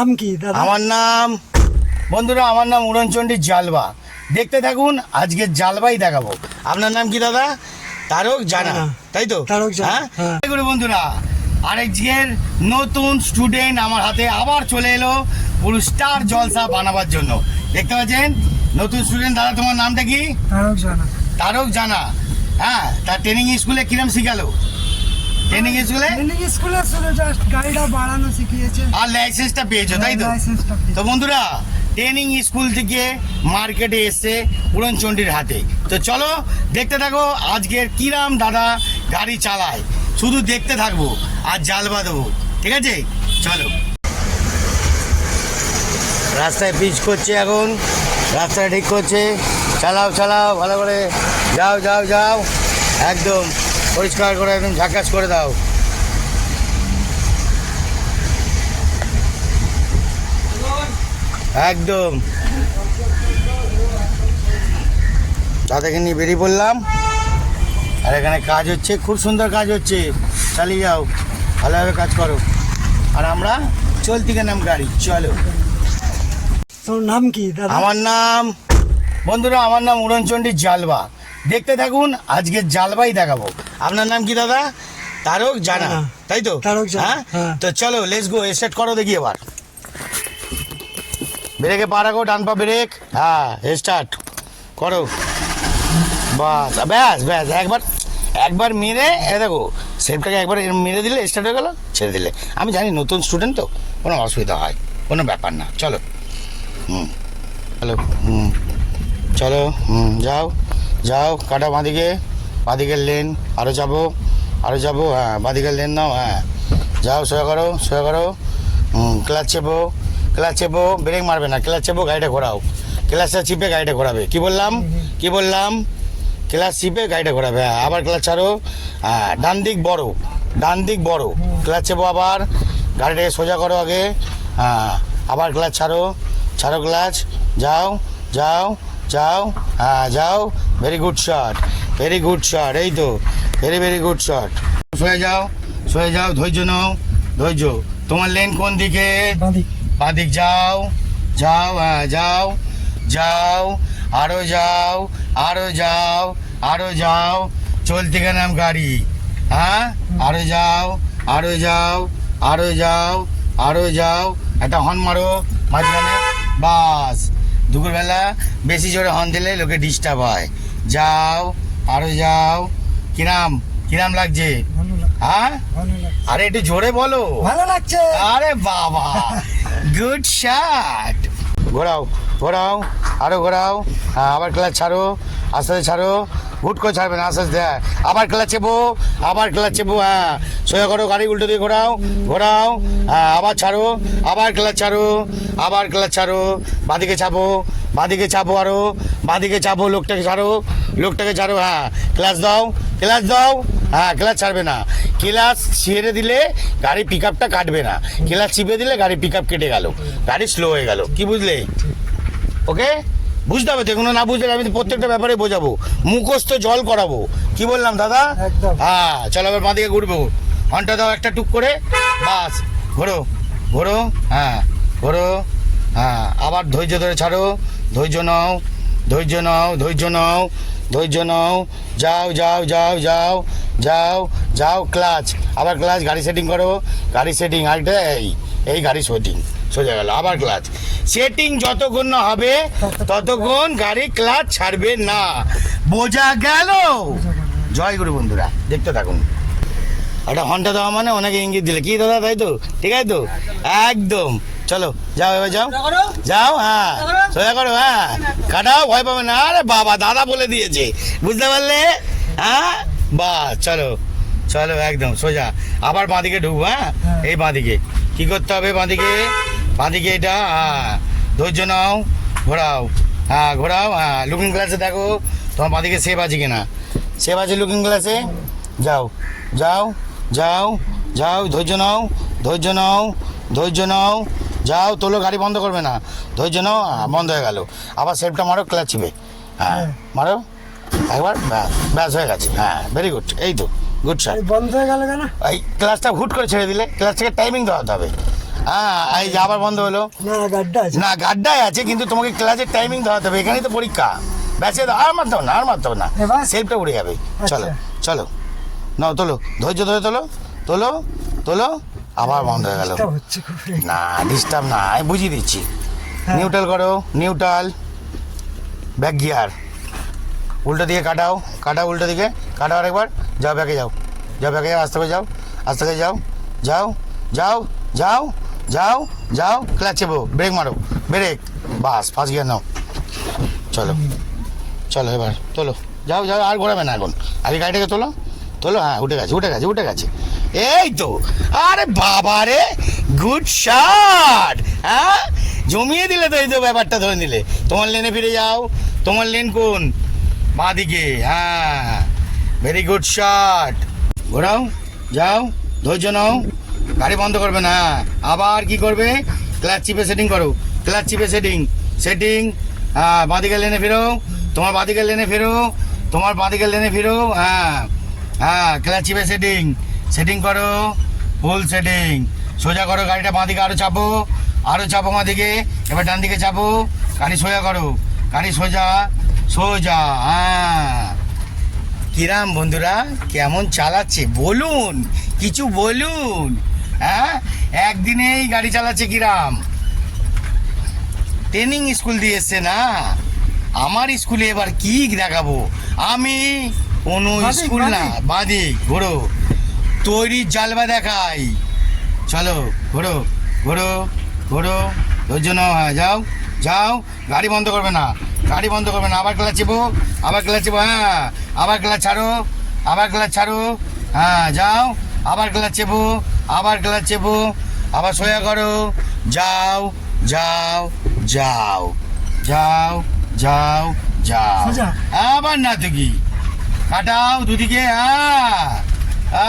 নাম কি দাদা? আমার নাম বন্ধুরা, আমার নাম উড়নচণ্ডী জালবা। দেখতে থাকুন, আজকে জালবাই দেখাবো। আপনার নাম কি দাদা? তারক জানা, তাই তো? তারক জানা, হ্যাঁ। বন্ধুরা, আরেকজনের নতুন স্টুডেন্ট আমার হাতে আবার চলে এলো পুরো স্টার জলসা বানাবার জন্য। দেখতে পাচ্ছেন নতুন স্টুডেন্ট। দাদা, তোমার নামটা কি? তারক জানা। তারক জানা, হ্যাঁ। তার ট্রেনিং স্কুলে কিরম শিখালো? ট্রেনিং স্কুলে শুধু জাস্ট গাড়িটা বাড়ানো শিখিয়েছে আর লাইসেন্সটা পেয়েছো, তাই তো? লাইসেন্সটা পেয়েছে। তো বন্ধুরা, ট্রেনিং স্কুল থেকে মার্কেটে এসছে উড়নচণ্ডীর হাতে। তো চলো দেখতে থাকো আজকের কিরাম দাদা গাড়ি চালায়, শুধু দেখতে থাকবো আর জালবা দেবো, ঠিক আছে? চলো। রাস্তায় পিচ করছে, এখন রাস্তায় ঠিক করছে। চালাও চালাও ভালো করে, যাও যাও যাও, একদম পরিষ্কার করে একদম ঝাঁকাস করে দাও। একদম দাদাকে নিয়ে বেরিয়ে পড়লাম। আর এখানে কাজ হচ্ছে, খুব সুন্দর কাজ হচ্ছে। চালিয়ে যাও, ভালোভাবে কাজ করো। আর আমরা চলতি গেলাম গাড়ি। চলো। তোর নাম কি দাদা? আমার নাম বন্ধুরা, আমার নাম উড়নচণ্ডী জালবা। দেখতে থাকুন, আজকে জালবাই দেখাবো। আপনার নাম কি দাদা? তারক জানা, তাই তো? তারক জানা, হ্যাঁ। হ্যাঁ। তো চলো, লেটস গো। স্টার্ট করো দেখি এবার। ব্রেকে পা রাখো, ডান পা ব্রেক। হ্যাঁ, স্টার্ট করো। বাস, ব্যাস ব্যাস, একবার মেরে দেখো সেফটাকে একবার মেরে দিলে স্টার্ট হয়ে গেলো। ছেড়ে দিলে, আমি জানি নতুন স্টুডেন্ট তো কোনো অসুবিধা হয়, কোনো ব্যাপার না। চলো। চলো। চলো। যাও যাও, কাটা বাঁদিকের লেন। আরও যাবো, হ্যাঁ। বাঁদিকের লেন নাও, হ্যাঁ। যাও, সোজা করো। ক্লাচ চেপো, ব্রেক মারবে না, ক্লাচ চেপো, গাড়িটা ঘোরাও। ক্লাচটা চিপে গাড়িটা ঘোরাবে। কি বললাম? ক্লাচ চিপে গাড়িটা ঘোরাবে, হ্যাঁ। আবার ক্লাচ ছাড়ো, হ্যাঁ। ডান দিক বড়, ক্লাচ চেপো, আবার গাড়িটাকে সোজা করো আগে, হ্যাঁ। আবার ক্লাচ ছাড়ো ক্লাচ। যাও, হ্যাঁ। যাও, ভেরি গুড শট, এই তো, ভেরি গুড শট। সয়ে যাও, ধৈর্য নাও, তোমার লেন কোন দিকে? বাঁদিক। যাও, হ্যাঁ। যাও, আরো যাও, চলতে গেলাম গাড়ি, হ্যাঁ। আরো যাও, একটা হর্ন মারো মাঝখানে, বাস। দুপুরবেলা বেশি জোরে হর্ন দিলে লোকে ডিস্টার্ব হয়। যাও, আরো যাও। কিরাম লাগছে? হ্যাঁ, আরে একটু জোরে বলো। ভালো লাগছে। আরে বাবা, গুড শট। ঘোরাও, আরো ঘোরাও, হ্যাঁ। আবার ক্লাচ ছাড়ো, আস্তে ছাড়ো, হুট করে ছাড়বে না, আস্তে আবার ক্লাচ চেপো, হ্যাঁ। সোজা করো, গাড়ি উল্টো দিয়ে ঘোরাও, হ্যাঁ। আবার ছাড়ো, আবার ক্লাচ ছাড়ো, বাঁদিকে চাপো, আরো বাঁদিকে চাপো, লোকটাকে ছাড়ো, হ্যাঁ। ক্লাচ দাও, হ্যাঁ। ক্লাচ ছাড়বে না, ক্লাচ ছেড়ে দিলে গাড়ি পিক আপটা কাটবে না, ক্লাচ চিপে দিলে গাড়ি পিক আপ কেটে গেল, গাড়ি স্লো হয়ে গেল। কি বুঝলে? ওকে, বুঝতে হবে তো। এগুলো না বুঝলে আমি প্রত্যেকটা ব্যাপারে বোঝাবো, মুখস্থ জল করাবো। কি বললাম দাদা? হ্যাঁ। চলো, আবার বাঁদিকে ঘুরবো, ঘন্টা দাও একটা টুক করে, বাস। ঘোরো, হ্যাঁ। আবার ধৈর্য ধরে ছাড়ো, ধৈর্য নাও। যাও, ক্লাচ, আবার ক্লাচ, গাড়ি সেটিং করো, আরেকটা এই গাড়ি সেটিং সোজা গেল। আবার ক্লাচ সেটিং যতক্ষণ না হবে ততক্ষণ গাড়ি ক্লাচ ছাড়বে না, বোঝা গেল? জয় গুরু বন্ধুরা, দেখতে থাকুন। একটা ঘন্টা দেওয়া মানে অনেকে ইঙ্গিত দিলে কি দাদা, তাই তো? ঠিক আছে তো? একদম। চলো, যাও, এবার যাও, হ্যাঁ। সোজা করো, হ্যাঁ। কাটাও, ভয় পাবে না। আরে বাবা, দাদা বলে দিয়েছে, বুঝতে পারলে? হ্যাঁ, বাস। চলো, একদম সোজা। আবার বাঁদিকে ঢুকবো, হ্যাঁ। এই বাঁদিকে কি করতে হবে? বাঁদিকে এটা, হ্যাঁ। ধৈর্য নাও, ঘোরাও, হ্যাঁ। লুকিং গ্লাসে দেখো তোমার বাঁদিকে সেভ আছে কিনা। সেভ আছে লুকিং গ্লাসে। যাও, ধৈর্য নাও, যাও, তোলো, গাড়ি বন্ধ করবে না, ধৈর্য নাও, বন্ধ হয়ে গেল। আবার সেফটা মারো, ক্লাচ চিপে, হ্যাঁ। মারো একবার, ব্যাস হয়ে গেছে, হ্যাঁ। ভেরি গুড, এই তো, গুড শট। বন্ধ হয়ে গেল কেন? এই ক্লাচটা হুট করে ছেড়ে দিলে, ক্লাচটাকে টাইমিং দেওয়াতে হবে। হ্যাঁ এই যে আবার বন্ধ হলো। না গাড্ডা আছে। না গাড্ডায় আছে, কিন্তু তোমাকে ক্লাচের টাইমিং ধরাতে হবে, এখানেই তো পরীক্ষা। ব্যাসে আর মারতে হবে না, আর মারতে হবে না, এবার? সেলফটা উড়ে যাবে। চলো আচ্ছা। চলো, নাও তোলো, ধৈর্য ধরে তোলো, তোলো তোলো, আবার বন্ধ হয়ে গেল। ডিস্টার্ব হচ্ছে খুব। না ডিস্টার্ব না, আমি বুঝিয়ে দিচ্ছি। হ্যাঁ। নিউট্রাল করো, নিউট্রাল, ব্যাক গিয়ার, উল্টো দিকে কাটাও, কাটাও উল্টো দিকে, কাটাও আরেকবার, যাও ব্যাকে যাও, যাও ব্যাকে যাও, আস্তে করে যাও, আস্তে করে যাও, যাও যাও যাও যাও যাও, ক্লাচ চেপো, ব্রেক মারো, ব্রেক, বাস, ফার্স্ট গিয়ার নাও। চলো চলো এবার তোলো, যাও যাও, আর ঘোরাবে না এখন, আগে গাড়িটাকে তোলো, তোলো, হ্যাঁ উঠে গেছে উঠে গেছে উঠে গেছে, এই তো। আরে বাবা রে, গুড শট, হ্যাঁ জমিয়ে দিলে তো, এই তো ব্যাপারটা ধরে নিলে। তোমার লেনে ফিরে যাও, তোমার লেন কোন, বাঁ দিকে, হ্যাঁ ভেরি গুড শট। ঘোরাও, যাও, ধৈর্য নাও, গাড়ি বন্ধ করবে না। আবার কি করবে, ক্লাচ চিপে সেটিং করো, ক্লাচ চিপে সেটিং, সেটিং, হ্যাঁ বাঁ দিকের লেনে ফেরো, তোমার বাঁ দিকের লেনে ফেরো, তোমার বাঁ দিকের লেনে ফেরো, হ্যাঁ হ্যাঁ ক্লাচ চিপে সেটিং, সেটিং করো, ফুল সেটিং, সোজা করো গাড়িটা, বাঁ দিকে আরও চাপো, আরও চাপো বাঁ দিকে, এবার ডান দিকে চাপো, গাড়ি সোজা করো, গাড়ি সোজা সোজা, হ্যাঁ। কিরাম বন্ধুরা, কেমন চালাচ্ছে বলুন, কিছু বলুন, হ্যাঁ একদিনেই গাড়ি চালাচ্ছে কিরাম, ট্রেনিং স্কুল দিয়ে এসছে না। আমার স্কুলে এবার কি দেখাবো আমি, কোনো বাদিক, স্কুল না, বাদিক। বাদিক ঘোরো, তৈরির জালবা দেখাই, চলো ঘোরো ঘোরো ঘোরো, ধৈর্য নাও, হ্যাঁ যাও যাও, গাড়ি বন্ধ করবে না, গাড়ি বন্ধ করবে না, আবার ক্লাচ চেপো, আবার ক্লাচ চেপো, হ্যাঁ আবার ক্লাচ ছাড়ো, আবার ক্লাচ ছাড়ো, হ্যাঁ যাও, আবার ক্লাচ চেপো, আবার ক্লাচ চেপো, আবার সোজা করো, যাও যাও যাও যাও যাও যাও, সোজা? আবার না তো কি, কাটাও দুদিকে, হ্যাঁ।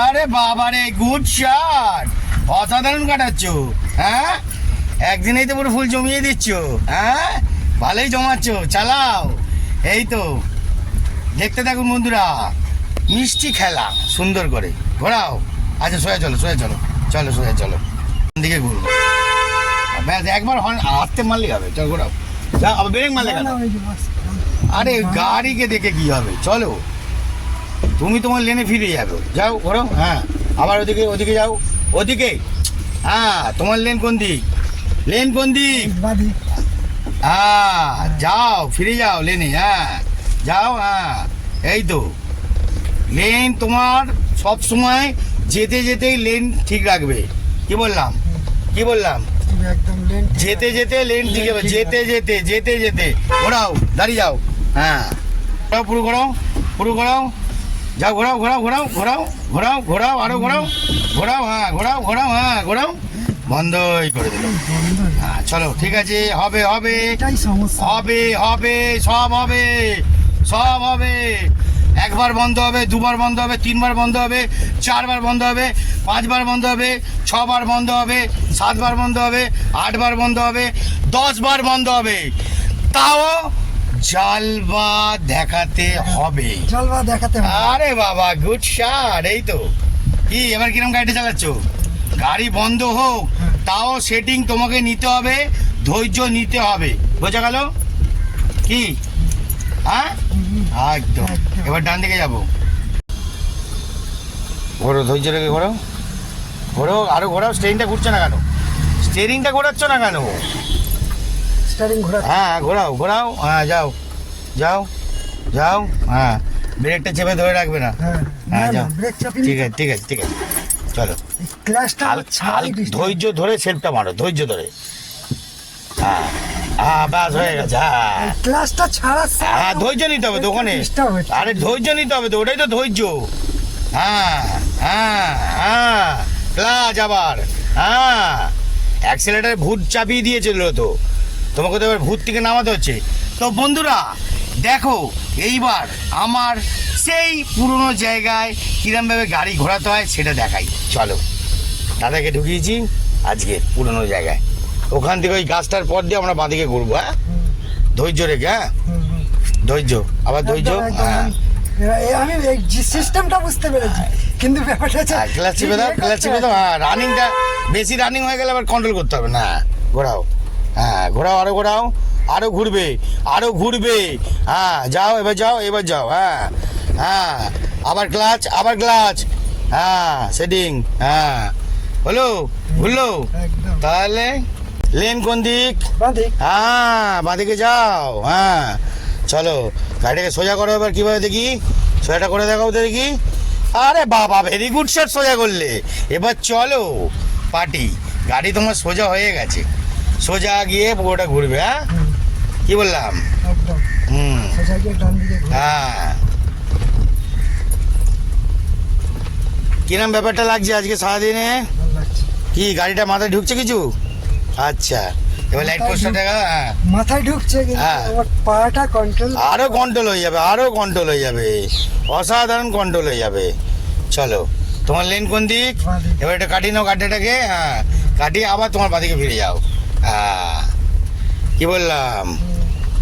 আরে বাবা রে, গুড শট, অসাধারণ কাটাচ্ছ, হ্যাঁ একদিনেই তো পুরো ফুল জমিয়ে দিচ্ছ, হ্যাঁ ভালোই জমাচ্ছ, চালাও, এই তো দেখতে থাকুন বন্ধুরা, মিষ্টি খেলা সুন্দর করে ঘোরাও। আচ্ছা সোজা চলো, সোজা চলো, চলো সোজা চলো, দিকে ঘুরবো, ব্যাস একবার হর্ন হাতে মারলে হবে, চল ঘোরাও, যা আবার ব্রেক মারলে না, কেন, না, ওই যে বাস। আরে গাড়িকে দেখে কি হবে, চলো তুমি তোমার লেনে ফিরে যাবে, যাও ঘোরো, হ্যাঁ আবার ওদিকে, ওদিকে যাও, ওদিকে, হ্যাঁ তোমার লেন কোন দিক, লেন কোন দিক, বাদিক। হ্যাঁ যাও ফিরে যাও লেনে, হ্যাঁ যাও, হ্যাঁ এই তো লেন তোমার সব সময় যেতে যেতেই লেন ঠিক রাখবে, কি বললাম, কি বললাম, একদম লেন ঠিক যেতে আছে। যেতে লেন ঠিক হবে, ঠিক যেতে যেতে যেতে যেতে, ঘোরাও দাঁড়িয়ে যাও, হ্যাঁ ঘোরাও, পুরো ঘোরাও, পুরো ঘোরাও, যাও ঘোরাও ঘোরাও ঘোরাও ঘোরাও ঘোরাও ঘোরাও, আরো ঘোরাও, ঘোরাও, হ্যাঁ ঘোরাও ঘোরাও, হ্যাঁ ঘোরাও, বন্ধই করে দিল, বন্ধ। হ্যাঁ চলো ঠিক আছে, হবে হবে এটাই সমস্যা। হবে হবে, সব হবে, সব হবে, একবার বন্ধ হবে, দুবার বন্ধ হবে, তিনবার বন্ধ হবে, চারবার বন্ধ হবে, পাঁচবার বন্ধ হবে, ছবার বন্ধ হবে, সাতবার বন্ধ হবে, আটবার বন্ধ হবে, 10বার বন্ধ হবে, তাও জালবা দেখাতে হবে। জলবা দেখাতে হবে। আরে বাবা, গুড শট, এই তো। কি এবার কিরম গাড়িটা চালাচ্ছ, গাড়ি বন্ধ হোক তাও সেটিং তোমাকে নিতে হবে, ধৈর্য নিতে হবে, বোঝা গেল কি, হ্যাঁ একদম। এবার ডান দিকে যাবো, ঘোরো, ধৈর্য রেখে ঘোরো, ঘোরো আরো ঘোরাও, স্টেরিংটা ঘুরছে না কেন, স্টেরিংটা ঘোরাচ্ছ না কেন, স্টারিং ঘোরা। হ্যাঁ ঘোরাও ঘোরাও, হ্যাঁ যাও যাও যাও, হ্যাঁ ব্রেকটা চেপে ধরে রাখবে না, হ্যাঁ, হ্যাঁ না, যাও, না, ব্রেক চাপিয়ে ঠিক আছে ঠিক আছে ঠিক আছে, চলো ক্লাসটা ছাড়াই ডিস্টার্ব। ধৈর্য ধরে সেলফটা মারো, ধৈর্য ধরে, হ্যাঁ হ্যাঁ বাস হয়ে গেছে, হ্যাঁ ক্লাসটা ছাড়া হ্যাঁ ধৈর্য নিতে হবে তো ওখানে, ডিস্টার্ব হচ্ছে। আরে ধৈর্য নিতে হবে তো, ওটাই তো ধৈর্য, হ্যাঁ হ্যাঁ হ্যাঁ ক্লাচ আবার, হ্যাঁ অ্যাক্সিলারেটারে ভূত চাপিয়ে দিয়েছিল তো, তোমাকে তো এবার ভূত থেকে নামাতে হচ্ছে। তো বন্ধুরা দেখো, এইবার আমার সেই পুরনো জায়গায় কিরমভাবে গাড়ি ঘোরাতে হয় সেটা দেখাই, চলো। দাদাকে ঢুকিয়েছি আজকে পুরনো জায়গায়, ওখান থেকে ওই গাছটার পর দিয়ে আমরা বাঁদিকে ঘুরবো, হ্যাঁ ধৈর্য রেখে, হ্যাঁ ধৈর্য, আবার ধৈর্য, হ্যাঁ আমি এই সিস্টেমটা বুঝতে পেরেছি, কিন্তু ব্যাপারটা হচ্ছে ক্লাচ চিপে দাও, ক্লাচ চিপে দাও, হ্যাঁ রানিংটা বেশি রানিং হয়ে গেলে আবার কন্ট্রোল করতে হবে না। ঘোরাও, হ্যাঁ ঘোরাও, আরো ঘোরাও, আরো ঘুরবে, আরো ঘুরবে। হ্যাঁ যাও, এবার যাও, এবার যাও। হ্যাঁ হ্যাঁ, আবার ক্লাচ, আবার ক্লাচ। হ্যাঁ সেটিং, হ্যাঁ হলো, ঘুরলো। একদম তাহলে লেন কোন দিক? বাঁদিক। হ্যাঁ বাঁদিকে যাও। হ্যাঁ চলো, গাড়িটাকে সোজা করো এবার, কীভাবে দেখি, সোজাটা করে দেখাও তো দেখি। আরে বাবা, ভেরি গুড শট, সোজা করলে। এবার চলো পার্টি, গাড়ি তোমার সোজা হয়ে গেছে, সোজা গিয়ে পুরোটা ঘুরবে। হ্যাঁ হুম, কি বললাম? একদম হুম, সোজা গিয়ে ডান দিকে ঘুরে। হ্যাঁ। কিরম ব্যাপারটা লাগছে আজকে সারাদিনে? ভালো লাগছে। কি গাড়িটা মাথায় ঢুকছে কিছু? আচ্ছা, এবার লাইট পোস্টটা দেখা। হ্যাঁ, মাথায় ঢুকছে কিন্তু হ্যাঁ। আমার পাটা কন্ট্রোল। আরো কন্ট্রোল হয়ে যাবে, আরো কন্ট্রোল হয়ে যাবে, অসাধারণ কন্ট্রোল হয়ে যাবে। চলো, তোমার লেন কোন দিক? বাঁদিক। এবার এটা কাটিয়ে নাও, গাড়িটাকে। হ্যাঁ কাটিয়ে আবার তোমার বাদিকে ফিরে যাও। হ্যাঁ কি বললাম,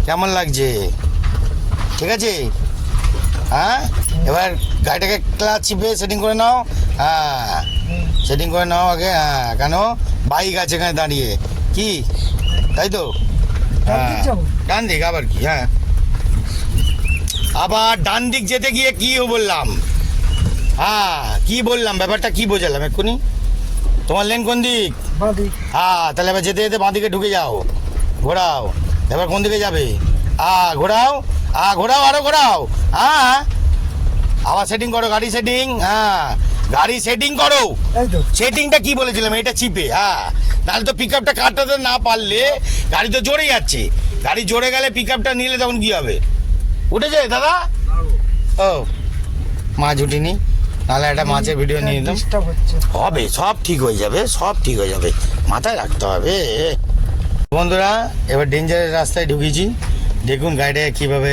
কেমন লাগছে? ঠিক আছে। হ্যাঁ এবার গাড়িটাকে ক্লাচ চিপে সেটিং করে নাও। হ্যাঁ সেটিং করে নাও আগে। হ্যাঁ কেন, বাইক আছে এখানে দাঁড়িয়ে, কি তাই তো? ডান দিক যাবো? ডান দিক আবার কি? হ্যাঁ আবার ডান দিক যেতে গিয়ে কি বললাম? হ্যাঁ কি বললাম, ব্যাপারটা কি বোঝালাম এক্ষুনি? তোমার লেন কোন দিক? বাঁদিক। হ্যাঁ তাহলে এবার যেতে যেতে বাঁ দিকে ঢুকে যাও, ঘোরাও। এবার কোন দিকে যাবে? ঘোরাও, ঘোরাও, আরো ঘোরাও। হ্যাঁ আবার সেটিং করো, গাড়ি সেটিং। হ্যাঁ গাড়ি সেটিং করো। এই তো সেটিংটা কি বলেছিলাম, এটা চিপে। হ্যাঁ নাহলে তো পিক আপটা কাটাতে না পারলে গাড়ি তো জোরে যাচ্ছে, গাড়ি জোরে গেলে পিক আপটা নিলে তখন কি হবে? উঠেছে দাদা? ও মাছ উঠিনি, নাহলে একটা মাছের ভিডিও নিয়ে নিলাম। ডিস্টার্ব হচ্ছে। হবে, সব ঠিক হয়ে যাবে, সব ঠিক হয়ে যাবে, মাথায় রাখতে হবে। বন্ধুরা এবার ডেঞ্জারের রাস্তায় ঢুকেছি, দেখুন গাড়িটাকে কীভাবে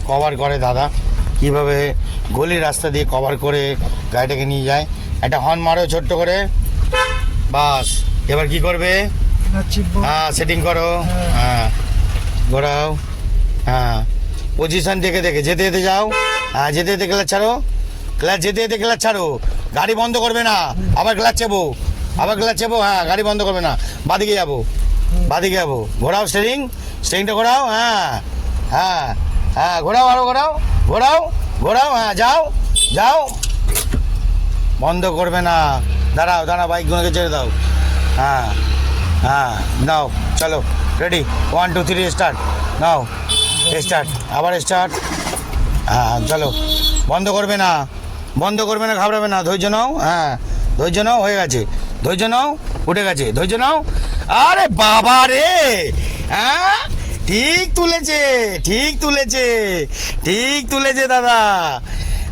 কভার করে দাদা, কীভাবে গলির রাস্তা দিয়ে কভার করে গাড়িটাকে নিয়ে যায়। একটা হর্ন মারো ছোট্ট করে, বাস। এবার কি করবে? না চিপবো। হ্যাঁ সেটিং করো। হ্যাঁ ঘোরাও। হ্যাঁ পজিশন দেখে দেখে যেতে যেতে যাও। হ্যাঁ যেতে যেতে ক্লাচ ছাড়ো, ক্লাচ যেতে যেতে ক্লাচ ছাড়ো, গাড়ি বন্ধ করবে না। আবার ক্লাচ চেপো, আবার ক্লাচ চেপো। হ্যাঁ গাড়ি বন্ধ করবে না, বাদিকে যাবো, বাদিকে যাবো। ঘোরাও স্টিয়ারিং, স্টিয়ারিংটা ঘোরাও। হ্যাঁ হ্যাঁ হ্যাঁ ঘোরাও, আরো ঘোরাও, ঘোরাও, ঘোরাও। হ্যাঁ যাও, যাও, বন্ধ করবে না। দাঁড়াও দাঁড়াও, বাইকগুলোকে ছেড়ে দাও। হ্যাঁ হ্যাঁ নাও, চলো রেডি, 1 2 3 স্টার্ট। নাও স্টার্ট, আবার স্টার্ট। হ্যাঁ চলো, বন্ধ করবে না, বন্ধ করবে না, ঘাবড়াবে না, ধৈর্য নাও। হ্যাঁ ধৈর্য নাও, হয়ে গেছে, ধৈর্য নাও, উঠে গেছে, ধৈর্য নাও। আরে বাবা রে, হ্যাঁ ঠিক তুলেছে, ঠিক তুলেছে, ঠিক তুলেছে দাদা।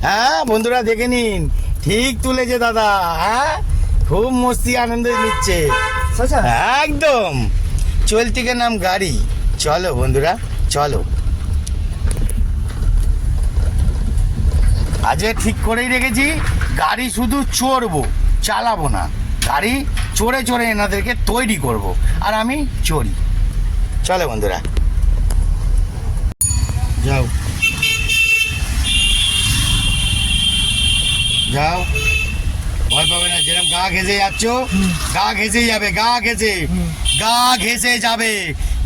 হ্যাঁ বন্ধুরা দেখে নিন, ঠিক তুলেছে দাদা। হ্যাঁ খুব মস্তি আনন্দ নিচ্ছে সোজা। একদম। চলতি কে নাম গাড়ি। চলো বন্ধুরা চলো, আজকে ঠিক করেই রেখেছি, গাড়ি শুধু চড়বো, চালাবো না। গাড়ি চড়ে চড়ে এনাদেরকে তৈরি করব, আর আমি চড়ি। চলো বন্ধুরা যাও, যাও, ভয় পাবে না। যেরকম গা ঘেঁষে যাচ্ছ, গা ঘেঁষেই যাবে, গা ঘেঁষে, গা ঘেঁষে যাবে,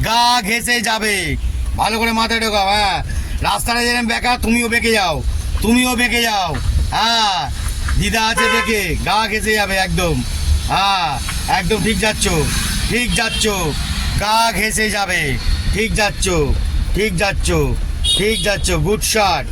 গা ঘেঁষে যাবে। ভালো করে মাথায় ঢোকাও। হ্যাঁ রাস্তাটা যেরকম বেঁকা, তুমিও বেঁকে যাও, তুমিও বেঁকে যাও। হ্যাঁ দিদা আছে দেখে, গা ঘেঁষে যাবে একদম। হ্যাঁ একদম ঠিক যাচ্ছ, ঠিক যাচ্ছ, গা ঘেঁষে যাবে, ঠিক যাচ্ছ, ঠিক যাচ্ছ, ঠিক যাচ্ছ, গুড শট।